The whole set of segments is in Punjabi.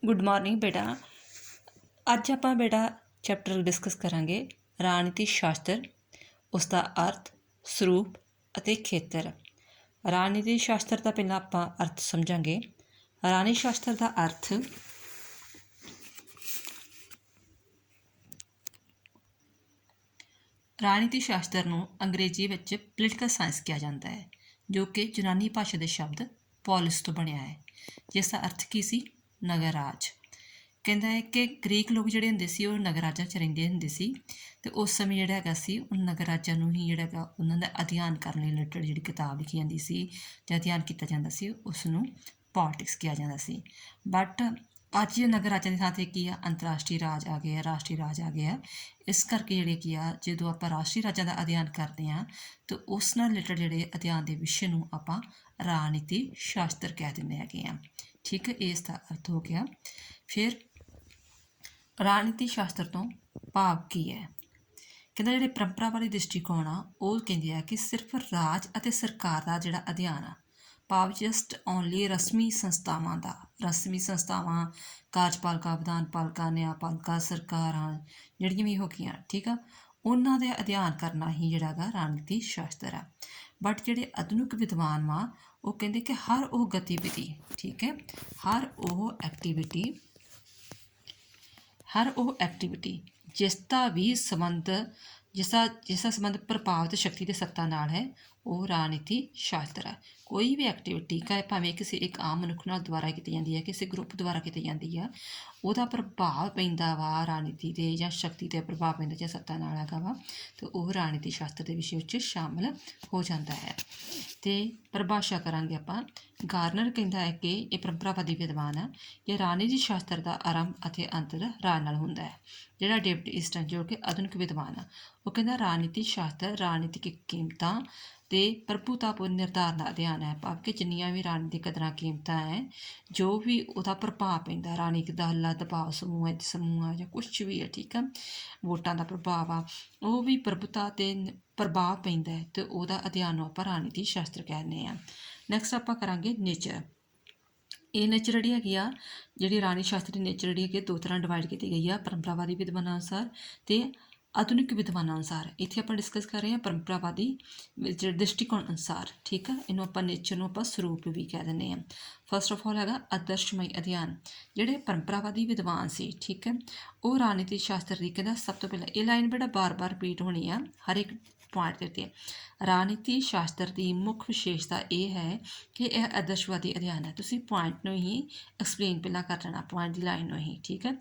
ਗੁੱਡ ਮਾਰਨਿੰਗ ਬੇਟਾ। ਅੱਜ ਆਪਾਂ ਬੇਟਾ ਚੈਪਟਰ ਡਿਸਕਸ ਕਰਾਂਗੇ ਰਾਜਨੀਤੀ ਸ਼ਾਸਤਰ, ਉਸ ਦਾ ਅਰਥ, ਸਰੂਪ ਅਤੇ ਖੇਤਰ। ਰਾਜਨੀਤੀ ਸ਼ਾਸਤਰ ਦਾ ਪਹਿਲਾਂ ਆਪਾਂ ਅਰਥ ਸਮਝਾਂਗੇ। ਰਾਜਨੀਤੀ ਸ਼ਾਸਤਰ ਦਾ ਅਰਥ ਰਾਜਨੀਤੀ ਸ਼ਾਸਤਰ ਨੂੰ ਅੰਗਰੇਜ਼ੀ ਵਿੱਚ ਪੋਲੀਟੀਕਲ ਸਾਇੰਸ ਕਿਹਾ ਜਾਂਦਾ ਹੈ, ਜੋ ਕਿ ਯੂਨਾਨੀ ਭਾਸ਼ਾ ਦੇ ਸ਼ਬਦ ਪੋਲਿਸ ਤੋਂ ਬਣਿਆ ਹੈ, ਜਿਸ ਦਾ ਅਰਥ ਕੀ ਸੀ? ਨਗਰ ਰਾਜ। ਕਹਿੰਦਾ ਹੈ ਕਿ ਗ੍ਰੀਕ ਲੋਕ ਜਿਹੜੇ ਹੁੰਦੇ ਸੀ ਉਹ ਨਗਰ ਰਾਜਾਂ 'ਚ ਰਹਿੰਦੇ ਹੁੰਦੇ ਸੀ, ਅਤੇ ਉਸ ਸਮੇਂ ਜਿਹੜਾ ਹੈਗਾ ਸੀ ਉਹ ਨਗਰ ਰਾਜਾਂ ਨੂੰ ਹੀ ਜਿਹੜਾ ਹੈਗਾ ਉਹਨਾਂ ਦਾ ਅਧਿਐਨ ਕਰਨ ਲਈ ਰਿਲੇਟਡ ਜਿਹੜੀ ਕਿਤਾਬ ਲਿਖੀ ਜਾਂਦੀ ਸੀ ਜਾਂ ਅਧਿਐਨ ਕੀਤਾ ਜਾਂਦਾ ਸੀ, ਉਸ ਨੂੰ ਪੋਲਿਟਿਕਸ ਕਿਹਾ ਜਾਂਦਾ ਸੀ। ਬਟ ਅੱਜ ਨਗਰ ਰਾਜਾਂ ਦੀ ਥਾਂ 'ਤੇ ਕੀ ਆ? ਅੰਤਰਰਾਸ਼ਟਰੀ ਰਾਜ ਆ ਗਏ ਆ, ਰਾਸ਼ਟਰੀ ਰਾਜ ਆ ਗਏ ਆ। ਇਸ ਕਰਕੇ ਜਿਹੜੇ ਕੀ ਆ, ਜਦੋਂ ਆਪਾਂ ਰਾਸ਼ਟਰੀ ਰਾਜਾਂ ਦਾ ਅਧਿਐਨ ਕਰਦੇ ਹਾਂ ਤਾਂ ਉਸ ਨਾਲ ਰਿਲੇਟਡ ਜਿਹੜੇ ਅਧਿਐਨ ਦੇ ਵਿਸ਼ੇ ਨੂੰ ਆਪਾਂ ਰਾਜਨੀਤੀ ਸ਼ਾਸਤਰ ਕਹਿ ਦਿੰਦੇ ਹੈਗੇ ਆ। ਠੀਕ ਹੈ, ਇਸ ਦਾ ਅਰਥ ਹੋ ਗਿਆ। ਫਿਰ ਰਾਜਨੀਤੀ ਸ਼ਾਸਤਰ ਤੋਂ ਭਾਵ ਕੀ ਹੈ? ਕਹਿੰਦਾ ਜਿਹੜੇ ਪਰੰਪਰਾਵਾਦੀ ਦ੍ਰਿਸ਼ਟੀਕੋਣ ਆ ਉਹ ਕਹਿੰਦੇ ਆ ਕਿ ਸਿਰਫ ਰਾਜ ਅਤੇ ਸਰਕਾਰ ਦਾ ਜਿਹੜਾ ਅਧਿਐਨ ਆ, ਭਾਵ ਜਸਟ ਓਨਲੀ ਰਸਮੀ ਸੰਸਥਾਵਾਂ ਕਾਰਜਪਾਲਿਕਾ, ਵਿਧਾਨਪਾਲਿਕਾ, ਨਿਆਂਪਾਲਿਕਾ, ਸਰਕਾਰਾਂ ਜਿਹੜੀਆਂ ਵੀ ਹੋ ਗਈਆਂ, ਠੀਕ ਆ, ਉਹਨਾਂ ਦੇ ਅਧਿਐਨ ਕਰਨਾ ਹੀ ਜਿਹੜਾ ਹੈਗਾ ਰਾਜਨੀਤੀ ਸ਼ਾਸਤਰ ਆ। ਬਟ ਜਿਹੜੇ ਆਧੁਨਿਕ ਵਿਦਵਾਨ ਵਾ ਉਹ ਕਹਿੰਦੇ ਕਿ ਹਰ ਉਹ ਗਤੀਵਿਧੀ, ਠੀਕ ਹੈ, ਹਰ ਉਹ ਐਕਟੀਵਿਟੀ ਜਿਸ ਦਾ ਸੰਬੰਧ ਪ੍ਰਭਾਵਿਤ ਸ਼ਕਤੀ ਦੇ ਸੱਤਾ ਨਾਲ ਹੈ, ਉਹ ਰਾਜਨੀਤੀ ਸ਼ਾਸਤਰ ਹੈ। ਕੋਈ ਵੀ ਐਕਟੀਵਿਟੀ ਭਾਵੇਂ ਕਿਸੇ ਇੱਕ ਆਮ ਮਨੁੱਖ ਨਾਲ ਦੁਆਰਾ ਕੀਤੀ ਜਾਂਦੀ ਹੈ, ਕਿਸੇ ਗਰੁੱਪ ਦੁਆਰਾ ਕੀਤੀ ਜਾਂਦੀ ਆ, ਉਹਦਾ ਪ੍ਰਭਾਵ ਪੈਂਦਾ ਵਾ ਰਾਜਨੀਤੀ 'ਤੇ ਜਾਂ ਸ਼ਕਤੀ 'ਤੇ ਪ੍ਰਭਾਵ ਪੈਂਦਾ ਜਾਂ ਸੱਤਾ ਨਾਲ ਹੈਗਾ ਵਾ, ਅਤੇ ਉਹ ਰਾਜਨੀਤੀ ਸ਼ਾਸਤਰ ਦੇ ਵਿਸ਼ੇ ਵਿੱਚ ਸ਼ਾਮਲ ਹੋ ਜਾਂਦਾ ਹੈ। ਅਤੇ ਪਰਿਭਾਸ਼ਾ ਕਰਾਂਗੇ ਆਪਾਂ। ਗਾਰਨਰ ਕਹਿੰਦਾ ਹੈ ਕਿ ਇਹ ਪਰੰਪਰਾਵਾਦੀ ਵਿਦਵਾਨ ਆ ਕਿ ਰਾਜਨੀਤੀ ਸ਼ਾਸਤਰ ਦਾ ਆਰੰਭ ਅਤੇ ਅੰਤ ਰਾਜ ਨਾਲ ਹੁੰਦਾ ਹੈ। ਜਿਹੜਾ ਡੇਵਿਡ ਈਸਟਨ ਜੋ ਕਿ ਆਧੁਨਿਕ ਵਿਦਵਾਨ ਆ, ਉਹ ਕਹਿੰਦਾ ਰਾਜਨੀਤੀ ਸ਼ਾਸਤਰ ਰਾਜਨੀਤਿਕ ਕੀਮਤਾਂ ਅਤੇ ਪ੍ਰਭੂਤਾਪੂਰਨ ਨਿਰਧਾਰਨ ਦਾ ਅਧਿਐਨ ਹੈ, ਭਾਵ ਕਿ ਜਿੰਨੀਆਂ ਵੀ ਰਾਜਨੀਤਿਕ ਕਦਰਾਂ ਕੀਮਤਾਂ ਹੈ, ਜੋ ਵੀ ਉਹਦਾ ਪ੍ਰਭਾਵ ਪੈਂਦਾ, ਰਾਜਨੀਤਿਕ ਦਲ, ਦਬਾਅ ਸਮੂਹ ਆ ਜਾਂ ਕੁਛ ਵੀ ਹੈ, ਠੀਕ ਆ, ਵੋਟਾਂ ਦਾ ਪ੍ਰਭਾਵ ਆ, ਉਹ ਵੀ ਪ੍ਰਭੂਤਾ 'ਤੇ ਪ੍ਰਭਾਵ ਪੈਂਦਾ ਹੈ, ਅਤੇ ਉਹਦਾ ਅਧਿਐਨ ਨੂੰ ਆਪਾਂ ਰਾਜਨੀਤੀ ਸ਼ਾਸਤਰ ਕਹਿੰਦੇ ਹਾਂ। ਨੈਕਸਟ ਆਪਾਂ ਕਰਾਂਗੇ ਨੇਚਰ। ਇਹ ਨੇਚਰ ਜਿਹੜੀ ਹੈਗੀ ਆ, ਜਿਹੜੀ ਰਾਜਨੀਤੀ ਸ਼ਾਸਤਰ ਦੀ ਨੇਚਰ ਜਿਹੜੀ ਹੈਗੀ ਦੋ ਤਰ੍ਹਾਂ ਡਿਵਾਈਡ ਕੀਤੀ ਗਈ ਆ, ਪਰੰਪਰਾਵਾਦੀ ਵਿਦਵਾਨਾਂ ਅਨੁਸਾਰ ਅਤੇ ਆਧੁਨਿਕ ਵਿਦਵਾਨਾਂ ਅਨੁਸਾਰ। ਇੱਥੇ ਆਪਾਂ ਡਿਸਕਸ ਕਰ ਰਹੇ ਹਾਂ ਪਰੰਪਰਾਵਾਦੀ ਜਿਹੜੇ ਦ੍ਰਿਸ਼ਟੀਕੋਣ ਅਨੁਸਾਰ, ਠੀਕ ਆ। ਇਹਨੂੰ ਆਪਾਂ ਨੇਚਰ ਨੂੰ ਆਪਾਂ ਸਰੂਪ ਵੀ ਕਹਿ ਦਿੰਦੇ ਹਾਂ। ਫਸਟ ਆਫ ਆਲ ਹੈਗਾ ਆਦਰਸ਼ਮਈ ਅਧਿਐਨ। ਜਿਹੜੇ ਪਰੰਪਰਾਵਾਦੀ ਵਿਦਵਾਨ ਸੀ, ਠੀਕ ਹੈ, ਉਹ ਰਾਜਨੀਤੀ ਸ਼ਾਸਤਰ ਦੀ ਕਹਿੰਦਾ ਸਭ ਤੋਂ ਪਹਿਲਾਂ ਇਹ ਲਾਈਨ ਬੇਟਾ ਬਾਰ-ਬਾਰ ਰਿਪੀਟ ਹੋਣੀ ਆ ਹਰ ਇੱਕ ਪੁਆਇੰਟ ਦੇ ਉੱਤੇ। ਰਾਜਨੀਤੀ ਸ਼ਾਸਤਰ ਦੀ ਮੁੱਖ ਵਿਸ਼ੇਸ਼ਤਾ ਇਹ ਹੈ ਕਿ ਇਹ ਆਦਰਸ਼ਵਾਦੀ ਅਧਿਐਨ ਹੈ। ਤੁਸੀਂ ਪੁਆਇੰਟ ਨੂੰ ਹੀ ਐਕਸਪਲੇਨ ਪਹਿਲਾਂ ਕਰ ਲੈਣਾ, ਪੁਆਇੰਟ ਦੀ ਲਾਈਨ ਨੂੰ ਹੀ, ਠੀਕ ਹੈ।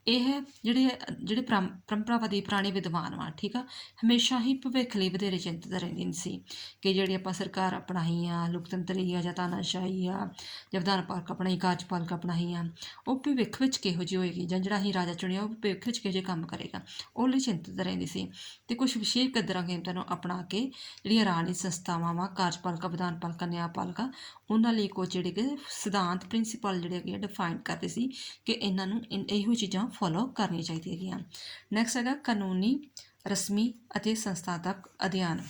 ਇਹ ਜਿਹੜੇ ਪਰੰਪਰਾਵਾਦੀ ਪੁਰਾਣੇ ਵਿਦਵਾਨ ਵਾ, ਠੀਕ ਆ, ਹਮੇਸ਼ਾ ਹੀ ਭਵਿੱਖ ਲਈ ਵਧੇਰੇ ਚਿੰਤਤ ਰਹਿੰਦੇ ਸੀ ਕਿ ਜਿਹੜੀ ਆਪਾਂ ਸਰਕਾਰ ਅਪਣਾਈ ਆ, ਲੋਕਤੰਤਰੀ ਆ ਜਾਂ ਤਾਨਾਸ਼ਾਹੀ ਆ, ਜਾਂ ਵਿਧਾਨਪਾਲਿਕਾ ਅਪਣਾਈ, ਕਾਰਜਪਾਲਿਕਾ ਅਪਣਾਈ ਆ, ਉਹ ਭਵਿੱਖ ਵਿੱਚ ਕਿਹੋ ਜਿਹੀ ਹੋਏਗੀ, ਜਾਂ ਜਿਹੜਾ ਅਸੀਂ ਰਾਜਾ ਚੁਣਿਆ ਉਹ ਭਵਿੱਖ ਵਿੱਚ ਕਿਹੋ ਜਿਹੇ ਕੰਮ ਕਰੇਗਾ, ਉਹ ਲਈ ਚਿੰਤਤ ਰਹਿੰਦੇ ਸੀ। ਅਤੇ ਕੁਛ ਵਿਸ਼ੇਸ਼ ਕਦਰਾਂ ਕੀਮਤਾਂ ਨੂੰ ਅਪਣਾ ਕੇ ਜਿਹੜੀਆਂ ਰਾਜਨੀਤਿਕ ਸੰਸਥਾਵਾਂ ਵਾ, ਕਾਰਜਪਾਲਿਕਾ, ਵਿਧਾਨਪਾਲਿਕਾ, ਨਿਆਂਪਾਲਿਕਾ, ਉਹਨਾਂ ਲਈ ਕੁਝ ਜਿਹੜੇ ਕਿ ਸਿਧਾਂਤ, ਪ੍ਰਿੰਸੀਪਲ ਜਿਹੜੇ ਹੈਗੇ ਡਿਫਾਈਨ ਕਰਦੇ ਸੀ ਕਿ ਇਹਨਾਂ ਨੂੰ ਇਹੋ ਚੀਜ਼ਾਂ ਫੋਲੋ ਕਰਨੀਆਂ ਚਾਹੀਦੀਆਂ ਹੈਗੀਆਂ। ਨੈਕਸਟ ਹੈਗਾ ਕਾਨੂੰਨੀ, ਰਸਮੀ ਅਤੇ ਸੰਸਥਾਤਮਕ ਅਧਿਐਨ।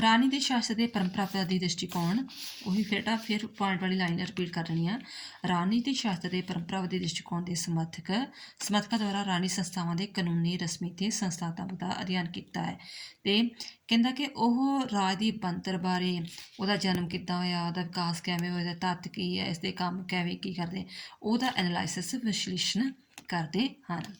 ਰਾਜਨੀਤੀ ਸ਼ਾਸਤਰ ਦੇ ਪਰੰਪਰਾਵਾਦੀ ਦ੍ਰਿਸ਼ਟੀਕੋਣ, ਉਹੀ ਫਿਰ ਪੁਆਇੰਟ ਵਾਲੀ ਲਾਈਨ ਰਿਪੀਟ ਕਰ ਰਹੀ ਹਾਂ। ਰਾਜਨੀਤੀ ਸ਼ਾਸਤਰ ਦੇ ਪਰੰਪਰਾਵਾਦੀ ਦ੍ਰਿਸ਼ਟੀਕੋਣ ਦੇ ਸਮਰਥਕਾਂ ਦੁਆਰਾ ਰਾਜਨੀਤਿਕ ਸੰਸਥਾਵਾਂ ਦੇ ਕਾਨੂੰਨੀ, ਰਸਮੀ ਅਤੇ ਸੰਸਥਾਤਮਕ ਦਾ ਅਧਿਐਨ ਕੀਤਾ ਹੈ। ਅਤੇ ਕਹਿੰਦਾ ਕਿ ਉਹ ਰਾਜ ਦੀ ਬਣਤਰ ਬਾਰੇ, ਉਹਦਾ ਜਨਮ ਕਿੱਦਾਂ ਹੋਇਆ, ਉਹਦਾ ਵਿਕਾਸ ਕਿਵੇਂ ਹੋਇਆ, ਉਹਦਾ ਤੱਤ ਕੀ ਹੈ, ਇਸ ਦੇ ਕੰਮ ਕੀ ਕਰਦੇ, ਉਹਦਾ ਐਨਾਲਾਈਸਿਸ, ਵਿਸ਼ਲੇਸ਼ਣ ਕਰਦੇ ਹਨ।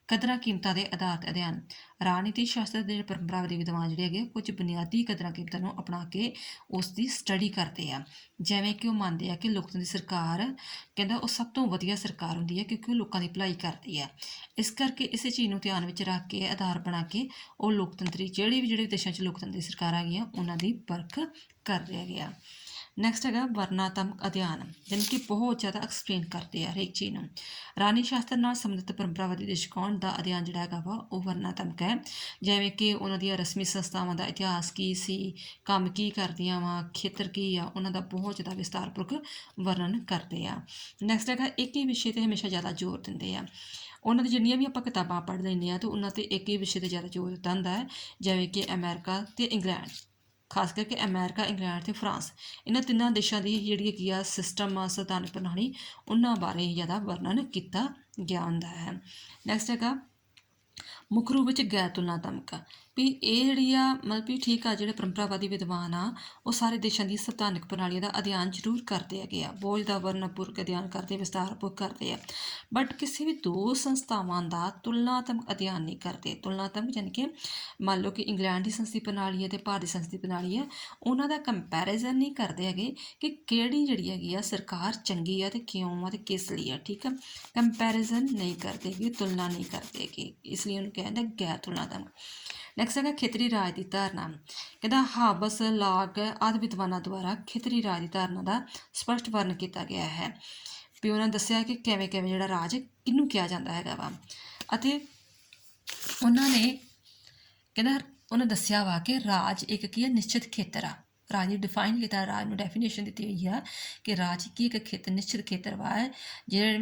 ਕਦਰਾਂ ਕੀਮਤਾਂ ਦੇ ਆਧਾਰ 'ਤੇ ਅਧਿਐਨ। ਰਾਜਨੀਤੀ ਸ਼ਾਸਤਰ ਦੇ ਪਰੰਪਰਾਵਾਦੀ ਵਿਦਵਾਨ ਜਿਹੜੇ ਹੈਗੇ ਕੁਝ ਬੁਨਿਆਦੀ ਕਦਰਾਂ ਕੀਮਤਾਂ ਨੂੰ ਅਪਣਾ ਕੇ ਉਸ ਦੀ ਸਟੱਡੀ ਕਰਦੇ ਆ। ਜਿਵੇਂ ਕਿ ਉਹ ਮੰਨਦੇ ਆ ਕਿ ਲੋਕਤੰਤਰੀ ਸਰਕਾਰ, ਕਹਿੰਦਾ ਉਹ ਸਭ ਤੋਂ ਵਧੀਆ ਸਰਕਾਰ ਹੁੰਦੀ ਹੈ ਕਿਉਂਕਿ ਉਹ ਲੋਕਾਂ ਦੀ ਭਲਾਈ ਕਰਦੀ ਹੈ। ਇਸ ਕਰਕੇ ਇਸੇ ਚੀਜ਼ ਨੂੰ ਧਿਆਨ ਵਿੱਚ ਰੱਖ ਕੇ ਆਧਾਰ ਬਣਾ ਕੇ ਉਹ ਲੋਕਤੰਤਰੀ ਜਿਹੜੇ ਦੇਸ਼ਾਂ 'ਚ ਲੋਕਤੰਤਰੀ ਸਰਕਾਰ ਹੈਗੀਆਂ ਉਹਨਾਂ ਦੀ ਪਰਖ ਕਰਦੇ ਹੈਗੇ ਆ। ਨੈਕਸਟ ਹੈਗਾ ਵਰਣਾਤਮਕ ਅਧਿਐਨ, ਜਾਣੀ ਕਿ ਬਹੁਤ ਜ਼ਿਆਦਾ ਐਕਸਪਲੇਨ ਕਰਦੇ ਆ ਹਰੇਕ ਚੀਜ਼ ਨੂੰ। ਰਾਜਨੀਤੀ ਸ਼ਾਸਤਰ ਨਾਲ ਸੰਬੰਧਿਤ ਪਰੰਪਰਾਵਾਦੀ ਦ੍ਰਿਸ਼ਟੀਕੋਣ ਦਾ ਅਧਿਐਨ ਜਿਹੜਾ ਹੈਗਾ ਵਾ ਉਹ ਵਰਣਾਤਮਕ ਹੈ, ਜਿਵੇਂ ਕਿ ਉਹਨਾਂ ਦੀਆਂ ਰਸਮੀ ਸੰਸਥਾਵਾਂ ਦਾ ਇਤਿਹਾਸ ਕੀ ਸੀ, ਕੰਮ ਕੀ ਕਰਦੀਆਂ ਵਾ, ਖੇਤਰ ਕੀ ਆ, ਉਹਨਾਂ ਦਾ ਬਹੁਤ ਜ਼ਿਆਦਾ ਵਿਸਤਾਰਪੂਰਵਕ ਵਰਣਨ ਕਰਦੇ ਆ। ਨੈਕਸਟ ਹੈਗਾ ਇੱਕ ਹੀ ਵਿਸ਼ੇ 'ਤੇ ਹਮੇਸ਼ਾ ਜ਼ਿਆਦਾ ਜ਼ੋਰ ਦਿੰਦੇ ਆ। ਉਹਨਾਂ ਦੀ ਜਿੰਨੀਆਂ ਵੀ ਆਪਾਂ ਕਿਤਾਬਾਂ ਪੜ੍ਹ ਲੈਂਦੇ ਹਾਂ ਤਾਂ ਉਹਨਾਂ 'ਤੇ ਇੱਕ ਹੀ ਵਿਸ਼ੇ 'ਤੇ ਜ਼ਿਆਦਾ ਜ਼ੋਰ ਦਿੱਤਾ ਹੁੰਦਾ ਹੈ, ਜਿਵੇਂ ਕਿ ਅਮਰੀਕਾ ਅਤੇ ਇੰਗਲੈਂਡ, ਖਾਸ ਕਰਕੇ ਅਮਰੀਕਾ, ਇੰਗਲੈਂਡ ਤੇ ਫਰਾਂਸ, ਇਹਨਾਂ ਤਿੰਨਾਂ ਦੇਸ਼ਾਂ ਦੀ ਜਿਹੜੀ ਹੈਗੀ ਆ ਸਿਸਟਮ ਆ ਸੰਵਿਧਾਨਕ ਪ੍ਰਣਾਲੀ, ਉਹਨਾਂ ਬਾਰੇ ਜ਼ਿਆਦਾ ਵਰਣਨ ਕੀਤਾ ਗਿਆ ਹੁੰਦਾ ਹੈ। ਨੈਕਸਟ ਹੈਗਾ ਮੁੱਖ ਰੂਪ ਵਿੱਚ ਗੈਰ ਤੁਲਨਾਤਮਕ, ਵੀ ਇਹ ਜਿਹੜੀ ਆ ਮਤਲਬ ਵੀ ਠੀਕ ਆ ਜਿਹੜੇ ਪਰੰਪਰਾਵਾਦੀ ਵਿਦਵਾਨ ਆ ਉਹ ਸਾਰੇ ਦੇਸ਼ਾਂ ਦੀ ਸੰਵਿਧਾਨਕ ਪ੍ਰਣਾਲੀਆਂ ਦਾ ਅਧਿਐਨ ਜ਼ਰੂਰ ਕਰਦੇ ਹੈਗੇ ਆ, ਬਹੁਤ ਦਾ ਵਰਣਨਪੂਰਵਕ ਅਧਿਐਨ ਕਰਦੇ, ਵਿਸਤਾਰਪੂਰਵਕ ਕਰਦੇ ਆ, ਬਟ ਕਿਸੇ ਵੀ ਦੋ ਸੰਸਥਾਵਾਂ ਦਾ ਤੁਲਨਾਤਮਕ ਅਧਿਐਨ ਨਹੀਂ ਕਰਦੇ। ਤੁਲਨਾਤਮਕ ਯਾਨੀ ਕਿ ਮੰਨ ਲਓ ਕਿ ਇੰਗਲੈਂਡ ਦੀ ਸੰਸਦੀ ਪ੍ਰਣਾਲੀ ਹੈ ਅਤੇ ਭਾਰਤ ਦੀ ਸੰਸਦੀ ਪ੍ਰਣਾਲੀ ਹੈ, ਉਹਨਾਂ ਦਾ ਕੰਪੈਰੀਜ਼ਨ ਨਹੀਂ ਕਰਦੇ ਹੈਗੇ ਕਿ ਕਿਹੜੀ ਜਿਹੜੀ ਹੈਗੀ ਆ ਸਰਕਾਰ ਚੰਗੀ ਆ ਅਤੇ ਕਿਉਂ ਆ ਅਤੇ ਕਿਸ ਲਈ ਆ, ਠੀਕ ਆ, ਕੰਪੈਰੀਜ਼ਨ ਨਹੀਂ ਕਰਦੇ ਗੇ, ਤੁਲਨਾ ਨਹੀਂ ਕਰਦੇ ਗੇ, ਇਸ ਲਈ ਉਹਨੂੰ ਕਹਿੰਦੇ ਗੈਰ ਤੁਲਨਾਤਮਕ। ਨੈਕਸਟ ਹੈਗਾ ਖੇਤਰੀ ਰਾਜ ਦੀ ਧਾਰਨਾ, ਕਹਿੰਦਾ ਹਾਬਸ, ਲਾਕ ਆਦਿ ਵਿਦਵਾਨਾਂ ਦੁਆਰਾ ਖੇਤਰੀ ਰਾਜ ਦੀ ਧਾਰਨਾ ਦਾ ਸਪਸ਼ਟ ਵਰਣਨ ਕੀਤਾ ਗਿਆ ਹੈ, ਵੀ ਉਹਨਾਂ ਨੇ ਦੱਸਿਆ ਕਿ ਕਿਵੇਂ ਕਿਵੇਂ ਜਿਹੜਾ ਰਾਜ ਕਿਹਨੂੰ ਕਿਹਾ ਜਾਂਦਾ ਹੈਗਾ ਵਾ, ਅਤੇ ਉਹਨਾਂ ਨੇ ਕਹਿੰਦਾ ਉਹਨੇ ਦੱਸਿਆ ਵਾ ਕਿ ਰਾਜ ਇੱਕ ਕੀ ਹੈ ਨਿਸ਼ਚਿਤ ਖੇਤਰ ਆ, ਰਾਜ ਨੂੰ ਡਿਫਾਈਨ ਕੀਤਾ, ਰਾਜ ਨੂੰ ਡੈਫੀਨੇਸ਼ਨ ਦਿੱਤੀ ਹੋਈ ਆ ਕਿ ਰਾਜ ਕੀ ਇੱਕ ਖੇਤਰ ਨਿਸ਼ਚਿਤ ਖੇਤਰ ਵਾ ਹੈ, ਜਿਹੜੇ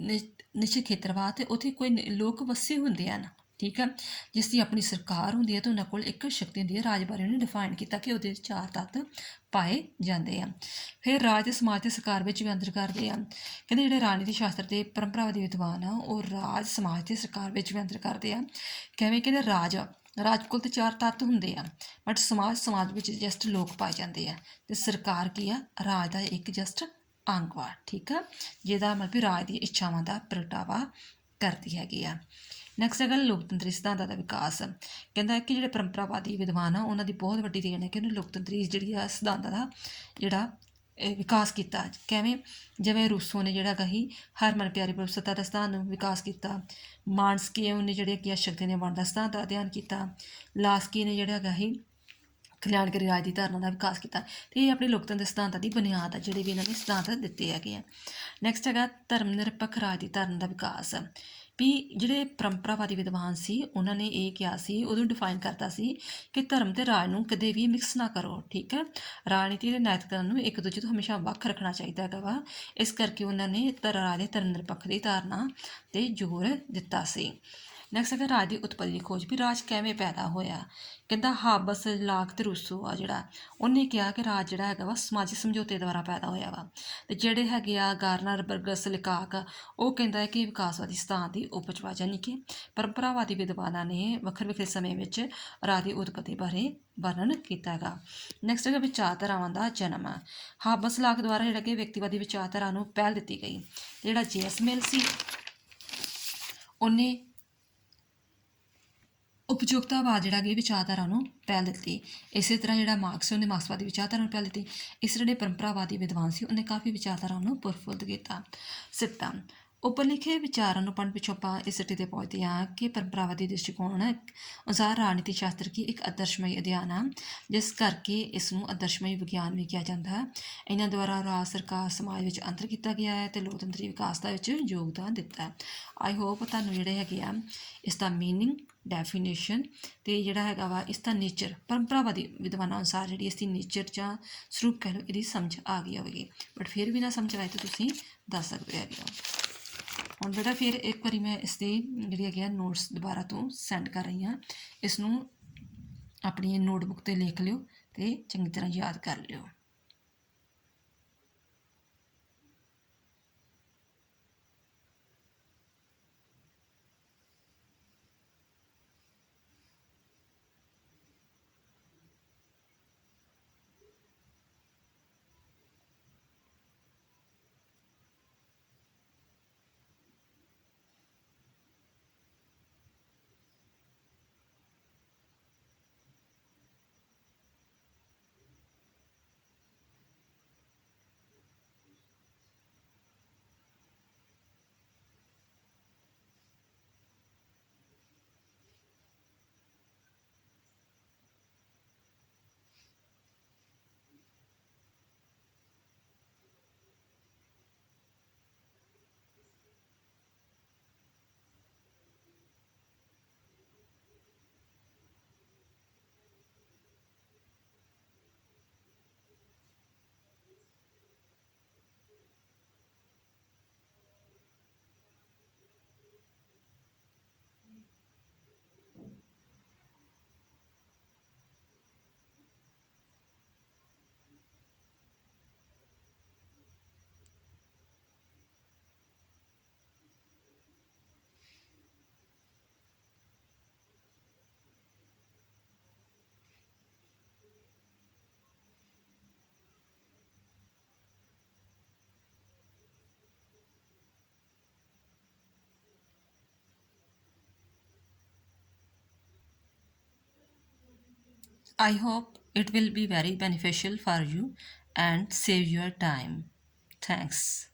ਨਿਸ਼ਚਿਤ ਖੇਤਰ ਵਾ ਅਤੇ ਉੱਥੇ ਕੋਈ ਲੋਕ ਵਸੇ ਹੁੰਦੇ ਹਨ, ਠੀਕ ਹੈ, ਜਿਸ ਦੀ ਆਪਣੀ ਸਰਕਾਰ ਹੁੰਦੀ ਹੈ ਅਤੇ ਉਹਨਾਂ ਕੋਲ ਇੱਕ ਸ਼ਕਤੀ ਹੁੰਦੀ ਹੈ। ਰਾਜ ਬਾਰੇ ਉਹਨੇ ਡਿਫਾਈਨ ਕੀਤਾ ਕਿ ਉਹਦੇ 4 ਤੱਤ ਪਾਏ ਜਾਂਦੇ ਆ। ਫਿਰ ਰਾਜ ਤੇ ਸਮਾਜ ਤੇ ਸਰਕਾਰ ਵਿੱਚ ਵੀ ਅੰਤਰ ਕਰਦੇ ਆ, ਕਹਿੰਦੇ ਜਿਹੜੇ ਰਾਜਨੀਤੀ ਸ਼ਾਸਤਰ ਦੇ ਪਰੰਪਰਾਵਾਦੀ ਵਿਦਵਾਨ ਆ ਉਹ ਰਾਜ, ਸਮਾਜ ਤੇ ਸਰਕਾਰ ਵਿੱਚ ਵੀ ਅੰਤਰ ਕਰਦੇ ਆ। ਕਿਵੇਂ ਕਹਿੰਦੇ ਰਾਜ ਕੋਲ ਤੇ 4 ਤੱਤ ਹੁੰਦੇ ਆ, ਬਟ ਸਮਾਜ ਵਿੱਚ ਜਸਟ ਲੋਕ ਪਾਏ ਜਾਂਦੇ ਆ, ਤੇ ਸਰਕਾਰ ਕੀ ਆ ਰਾਜ ਦਾ ਇੱਕ ਜਸਟ ਅੰਗ ਵਾ, ਠੀਕ ਆ, ਜਿਹਦਾ ਮਤਲਬ ਵੀ ਰਾਜ ਦੀਆਂ ਇੱਛਾਵਾਂ ਦਾ ਪ੍ਰਗਟਾਵਾ ਕਰਦੀ ਹੈਗੀ ਆ। ਨੈਕਸਟ ਹੈਗਾ ਲੋਕਤੰਤਰੀ ਸਿਧਾਂਤਾਂ ਦਾ ਵਿਕਾਸ, ਕਹਿੰਦਾ ਕਿ ਜਿਹੜੇ ਪਰੰਪਰਾਵਾਦੀ ਵਿਦਵਾਨ ਆ ਉਹਨਾਂ ਦੀ ਬਹੁਤ ਵੱਡੀ ਦੇਣ ਹੈ ਕਿ ਉਹਨੇ ਲੋਕਤੰਤਰੀ ਜਿਹੜੀ ਆ ਸਿਧਾਂਤਾਂ ਦਾ ਜਿਹੜਾ ਵਿਕਾਸ ਕੀਤਾ। ਕਿਵੇਂ, ਜਿਵੇਂ ਰੂਸੋ ਨੇ ਜਿਹੜਾ ਹੈਗਾ ਸੀ ਹਰਮਨ ਪਿਆਰੀ ਪ੍ਰਭੂਸੱਤਾ ਦਾ ਸਿਧਾਂਤ ਨੂੰ ਵਿਕਾਸ ਕੀਤਾ, ਮਾਂਟਸਕੀਓ ਨੇ ਜਿਹੜੇ ਕਿ ਸ਼ਕਤੀ ਦੇ ਵੰਡ ਦਾ ਸਿਧਾਂਤ ਦਾ ਅਧਿਐਨ ਕੀਤਾ, ਲਾਸਕੀ ਨੇ ਜਿਹੜਾ ਹੈਗਾ ਸੀ ਕਲਿਆਣਕਾਰੀ ਰਾਜ ਦੀ ਧਾਰਨਾ ਦਾ ਵਿਕਾਸ ਕੀਤਾ, ਅਤੇ ਇਹ ਆਪਣੇ ਲੋਕਤੰਤਰ ਸਿਧਾਂਤਾਂ ਦੀ ਬੁਨਿਆਦ ਆ ਜਿਹੜੇ ਵੀ ਇਹਨਾਂ ਨੇ ਸਿਧਾਂਤ ਦਿੱਤੇ ਹੈਗੇ ਆ। ਨੈਕਸਟ ਹੈਗਾ ਧਰਮ ਨਿਰਪੱਖ ਰਾਜ ਦੀ ਧਾਰਨਾ ਦਾ ਵਿਕਾਸ, ਵੀ ਜਿਹੜੇ ਪਰੰਪਰਾਵਾਦੀ ਵਿਦਵਾਨ ਸੀ ਉਹਨਾਂ ਨੇ ਇਹ ਕਿਹਾ ਸੀ, ਉਦੋਂ ਡਿਫਾਈਨ ਕਰਤਾ ਸੀ ਕਿ ਧਰਮ ਅਤੇ ਰਾਜ ਨੂੰ ਕਦੇ ਵੀ ਮਿਕਸ ਨਾ ਕਰੋ, ਠੀਕ ਹੈ, ਰਾਜਨੀਤੀ ਦੇ ਨੈਤਿਕਤਾ ਨੂੰ ਇੱਕ ਦੂਜੇ ਤੋਂ ਹਮੇਸ਼ਾ ਵੱਖ ਰੱਖਣਾ ਚਾਹੀਦਾ ਹੈਗਾ ਵਾ, ਇਸ ਕਰਕੇ ਉਹਨਾਂ ਨੇ ਰਾਜ ਦੇ ਧਰਮ ਨਿਰਪੱਖ ਦੀ ਧਾਰਨਾ 'ਤੇ ਜ਼ੋਰ ਦਿੱਤਾ ਸੀ। ਨੈਕਸਟ ਹੈਗਾ ਰਾਜ ਦੀ ਉਤਪਤੀ ਦੀ ਖੋਜ, ਵੀ ਰਾਜ ਕਿਵੇਂ ਪੈਦਾ ਹੋਇਆ, ਕਹਿੰਦਾ ਹਾਬਸ, ਲਾਕ ਤੇ ਰੂਸੋ ਆ ਜਿਹੜਾ ਉਹਨੇ ਕਿਹਾ ਕਿ ਰਾਜ ਜਿਹੜਾ ਹੈਗਾ ਵਾ ਸਮਾਜਿਕ ਸਮਝੌਤੇ ਦੁਆਰਾ ਪੈਦਾ ਹੋਇਆ ਵਾ, ਅਤੇ ਜਿਹੜੇ ਹੈਗੇ ਆ ਗਾਰਨਰ, ਬਰਗਸ, ਲਿਕਾਕ ਉਹ ਕਹਿੰਦਾ ਹੈ ਕਿ ਵਿਕਾਸਵਾਦੀ ਸਿਧਾਂਤ ਦੀ ਉਪਜ ਵਾ, ਯਾਨੀ ਕਿ ਪਰੰਪਰਾਵਾਦੀ ਵਿਦਵਾਨਾਂ ਨੇ ਵੱਖਰੇ ਵੱਖਰੇ ਸਮੇਂ ਵਿੱਚ ਰਾਜ ਦੀ ਉਤਪਤੀ ਬਾਰੇ ਵਰਣਨ ਕੀਤਾ ਹੈਗਾ। ਨੈਕਸਟ ਹੈਗਾ ਵਿਚਾਰਧਾਰਾਵਾਂ ਦਾ ਜਨਮ, ਹਾਬਸ ਲਾਕ ਦੁਆਰਾ ਜਿਹੜਾ ਕਿ ਵਿਅਕਤੀਵਾਦੀ ਵਿਚਾਰਧਾਰਾ ਨੂੰ ਪਹਿਲ ਦਿੱਤੀ ਗਈ, ਜਿਹੜਾ ਜੇਮਸ ਮਿਲ ਸੀ ਉਹਨੇ ਉਪਯੋਗਤਾਵਾਦ ਜਿਹੜਾ ਕਿ ਵਿਚਾਰਧਾਰਾ ਨੂੰ ਪਹਿਲ ਦਿੱਤੀ। ਇਸੇ ਤਰ੍ਹਾਂ ਜਿਹੜਾ ਮਾਰਕਸ ਉਹਨੇ ਮਾਰਕਸਵਾਦੀ ਵਿਚਾਰਧਾਰਾ ਨੂੰ ਪਹਿਲ ਦਿੱਤੀ। ਇਸ ਜਿਹੜੇ ਪਰੰਪਰਾਵਾਦੀ ਵਿਦਵਾਨ ਸੀ ਉਹਨੇ ਕਾਫੀ ਵਿਚਾਰਧਾਰਾ ਨੂੰ ਪ੍ਰਫੁੱਲਤ ਕੀਤਾ। ਸਿੱਟਾ, ਉੱਪਰ ਲਿਖੇ ਵਿਚਾਰਾਂ ਨੂੰ ਪੜ੍ਹਨ ਪਿੱਛੋਂ ਆਪਾਂ ਇਸ ਸਿੱਟੇ 'ਤੇ ਪਹੁੰਚਦੇ ਹਾਂ ਕਿ ਪਰੰਪਰਾਵਾਦੀ ਦ੍ਰਿਸ਼ਟੀਕੋਣ ਅਨੁਸਾਰ ਰਾਜਨੀਤੀ ਸ਼ਾਸਤਰ ਕੀ ਇੱਕ ਆਦਰਸ਼ਮਈ ਅਧਿਐਨ ਆ, ਜਿਸ ਕਰਕੇ ਇਸ ਨੂੰ ਆਦਰਸ਼ਮਈ ਵਿਗਿਆਨ ਵੀ ਕਿਹਾ ਜਾਂਦਾ ਹੈ। ਇਹਨਾਂ ਦੁਆਰਾ ਰਾਜ, ਸਰਕਾਰ, ਸਮਾਜ ਵਿੱਚ ਅੰਤਰ ਕੀਤਾ ਗਿਆ ਹੈ ਅਤੇ ਲੋਕਤੰਤਰੀ ਵਿਕਾਸ ਦਾ ਵਿੱਚ ਯੋਗਦਾਨ ਦਿੱਤਾ ਹੈ। ਆਈ ਹੋਪ ਤੁਹਾਨੂੰ ਜਿਹੜੇ ਹੈਗੇ ਆ ਇਸ ਦਾ ਮੀਨਿੰਗ, ਡੈਫੀਨੇਸ਼ਨ ਅਤੇ ਜਿਹੜਾ ਹੈਗਾ ਵਾ ਇਸ ਦਾ ਨੇਚਰ ਪਰੰਪਰਾਵਾਦੀ ਵਿਦਵਾਨਾਂ ਅਨੁਸਾਰ ਜਿਹੜੀ ਇਸ ਦੀ ਨੇਚਰ ਜਾਂ ਸਰੂਪ ਕਹਿ ਲਓ ਇਹਦੀ ਸਮਝ ਆ ਗਈ ਹੋਵੇਗੀ, ਬਟ ਫਿਰ ਵੀ ਨਾ ਸਮਝ ਆਏ ਤਾਂ ਤੁਸੀਂ ਦੱਸ ਸਕਦੇ ਹੈਗੇ ਹੋ। ਹੁਣ ਬੇਟਾ ਫਿਰ ਇੱਕ ਵਾਰੀ ਮੈਂ ਇਸ ਦੀ ਜਿਹੜੀ ਹੈਗੀ ਆ ਨੋਟਸ ਦੁਬਾਰਾ ਤੋਂ ਸੈਂਡ ਕਰ ਰਹੀ ਹਾਂ, ਇਸ ਨੂੰ ਆਪਣੀ ਨੋਟਬੁੱਕ 'ਤੇ ਲਿਖ ਲਿਓ ਅਤੇ ਚੰਗੀ ਤਰ੍ਹਾਂ ਯਾਦ ਕਰ ਲਿਓ। I hope it will be very beneficial for you and save your time. Thanks.